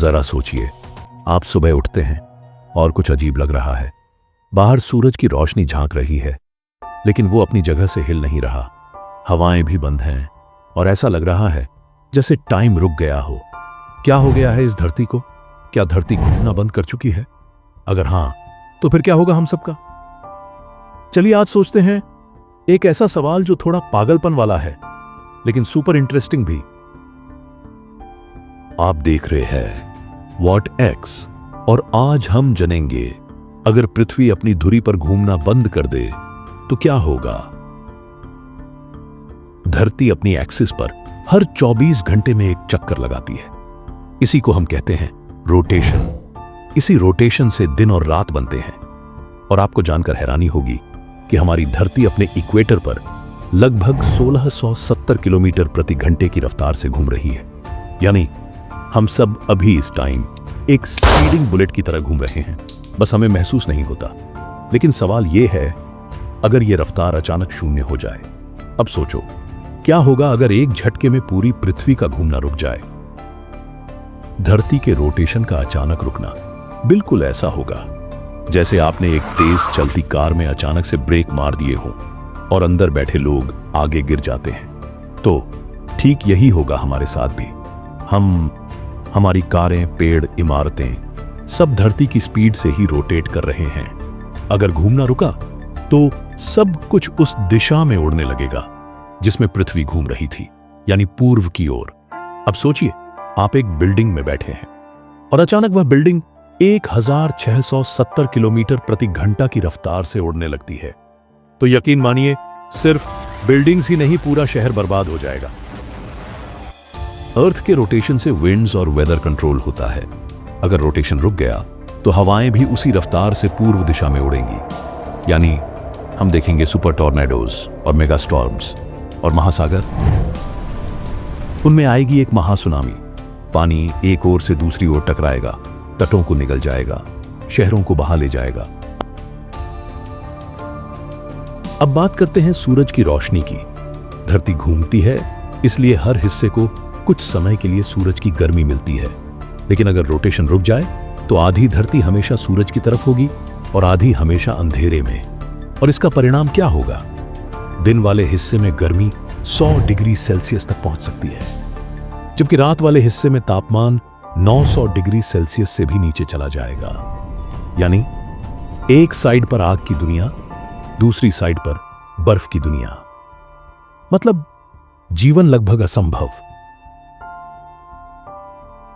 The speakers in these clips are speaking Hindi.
जरा सोचिए, आप सुबह उठते हैं और कुछ अजीब लग रहा है। बाहर सूरज की रोशनी झांक रही है, लेकिन वो अपनी जगह से हिल नहीं रहा। हवाएं भी बंद हैं और ऐसा लग रहा है जैसे टाइम रुक गया हो। क्या हो गया है इस धरती को? क्या धरती घूमना बंद कर चुकी है? अगर हां, तो फिर क्या होगा हम सबका? चलिए आज सोचते हैं एक ऐसा सवाल जो थोड़ा पागलपन वाला है, लेकिन सुपर इंटरेस्टिंग भी। आप देख रहे हैं व्हाट एक्स, और आज हम जानेंगे अगर पृथ्वी अपनी धुरी पर घूमना बंद कर दे तो क्या होगा। धरती अपनी एक्सिस पर हर 24 घंटे में एक चक्कर लगाती है। इसी को हम कहते हैं रोटेशन। इसी रोटेशन से दिन और रात बनते हैं। और आपको जानकर हैरानी होगी कि हमारी धरती अपने इक्वेटर पर लगभग 1670 किलोमीटर प्रति घंटे की रफ्तार से घूम रही है। यानी हम सब अभी इस टाइम एक स्पीडिंग बुलेट की तरह घूम रहे हैं, बस हमें महसूस नहीं होता। लेकिन सवाल यह है, अगर यह रफ्तार अचानक शून्य हो जाए। अब सोचो, क्या होगा अगर एक झटके में पूरी पृथ्वी का घूमना रुक जाए। धरती के रोटेशन का अचानक रुकना बिल्कुल ऐसा होगा जैसे आपने एक तेज चलती कार में अचानक से ब्रेक मार दिए हों और अंदर बैठे लोग आगे गिर जाते हैं। तो ठीक यही होगा हमारे साथ भी। हमारी कारें, पेड़, इमारतें सब धरती की स्पीड से ही रोटेट कर रहे हैं। अगर घूमना रुका तो सब कुछ उस दिशा में उड़ने लगेगा जिसमें पृथ्वी घूम रही थी, यानी पूर्व की ओर। अब सोचिए, आप एक बिल्डिंग में बैठे हैं और अचानक वह बिल्डिंग 1670 किलोमीटर प्रति घंटा की रफ्तार से उड़ने लगती है। तो यकीन मानिए, सिर्फ बिल्डिंग्स ही नहीं, पूरा शहर बर्बाद हो जाएगा। अर्थ के रोटेशन से विंड्स और वेदर कंट्रोल होता है। अगर रोटेशन रुक गया तो हवाएं भी उसी रफ्तार से पूर्व दिशा में उड़ेंगी। यानी हम देखेंगे सुपर टॉर्नेडोज और मेगा स्टॉर्म्स, और महासागर, उनमें आएगी एक महासुनामी। पानी एक ओर से दूसरी ओर टकराएगा, तटों को निगल जाएगा, शहरों को बहा ले जाएगा। अब बात करते हैं सूरज की रोशनी की। धरती घूमती है, इसलिए हर हिस्से को कुछ समय के लिए सूरज की गर्मी मिलती है। लेकिन अगर रोटेशन रुक जाए तो आधी धरती हमेशा सूरज की तरफ होगी और आधी हमेशा अंधेरे में। और इसका परिणाम क्या होगा? दिन वाले हिस्से में गर्मी 100 डिग्री सेल्सियस तक पहुंच सकती है, जबकि रात वाले हिस्से में तापमान 900 डिग्री सेल्सियस से भी नीचे चला जाएगा। यानी एक साइड पर आग की दुनिया, दूसरी साइड पर बर्फ की दुनिया। मतलब जीवन लगभग असंभव।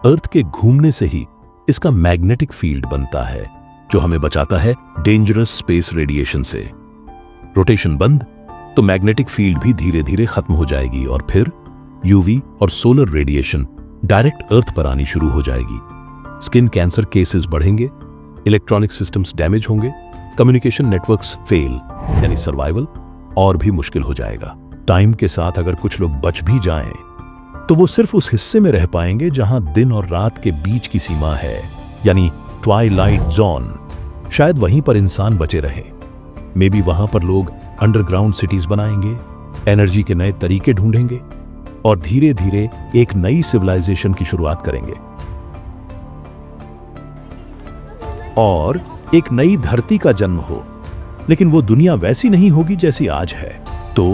अर्थ के घूमने से ही इसका मैग्नेटिक फील्ड बनता है, जो हमें बचाता है डेंजरस स्पेस रेडिएशन से। रोटेशन बंद तो मैग्नेटिक फील्ड भी धीरे धीरे खत्म हो जाएगी और फिर यूवी और सोलर रेडिएशन डायरेक्ट अर्थ पर आनी शुरू हो जाएगी। स्किन कैंसर केसेस बढ़ेंगे, इलेक्ट्रॉनिक सिस्टम्स डैमेज होंगे, कम्युनिकेशन नेटवर्क्स फेल, यानी सर्वाइवल और भी मुश्किल हो जाएगा। टाइम के साथ अगर कुछ लोग बच भी जाएं, तो वो सिर्फ उस हिस्से में रह पाएंगे जहां दिन और रात के बीच की सीमा है, यानी ट्वाइलाइट जोन। शायद वहीं पर इंसान बचे रहे। मे बी वहां पर लोग अंडरग्राउंड सिटीज बनाएंगे, एनर्जी के नए तरीके ढूंढेंगे और धीरे धीरे एक नई सिविलाइजेशन की शुरुआत करेंगे और एक नई धरती का जन्म हो। लेकिन वो दुनिया वैसी नहीं होगी जैसी आज है। तो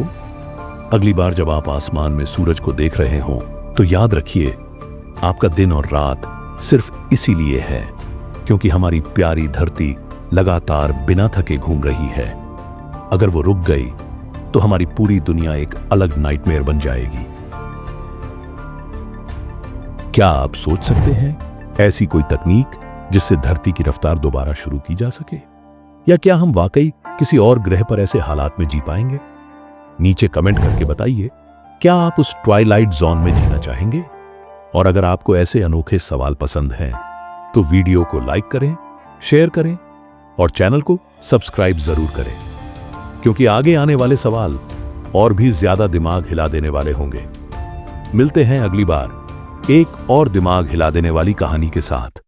अगली बार जब आप आसमान में सूरज को देख रहे हों, तो याद रखिए, आपका दिन और रात सिर्फ इसीलिए है क्योंकि हमारी प्यारी धरती लगातार बिना थके घूम रही है। अगर वो रुक गई तो हमारी पूरी दुनिया एक अलग नाइटमेयर बन जाएगी। क्या आप सोच सकते हैं ऐसी कोई तकनीक जिससे धरती की रफ्तार दोबारा शुरू की जा सके? या क्या हम वाकई किसी और ग्रह पर ऐसे हालात में जी पाएंगे? नीचे कमेंट करके बताइए, क्या आप उस ट्वाइलाइट जोन में जीना चाहेंगे? और अगर आपको ऐसे अनोखे सवाल पसंद हैं तो वीडियो को लाइक करें, शेयर करें और चैनल को सब्सक्राइब जरूर करें, क्योंकि आगे आने वाले सवाल और भी ज्यादा दिमाग हिला देने वाले होंगे। मिलते हैं अगली बार एक और दिमाग हिला देने वाली कहानी के साथ।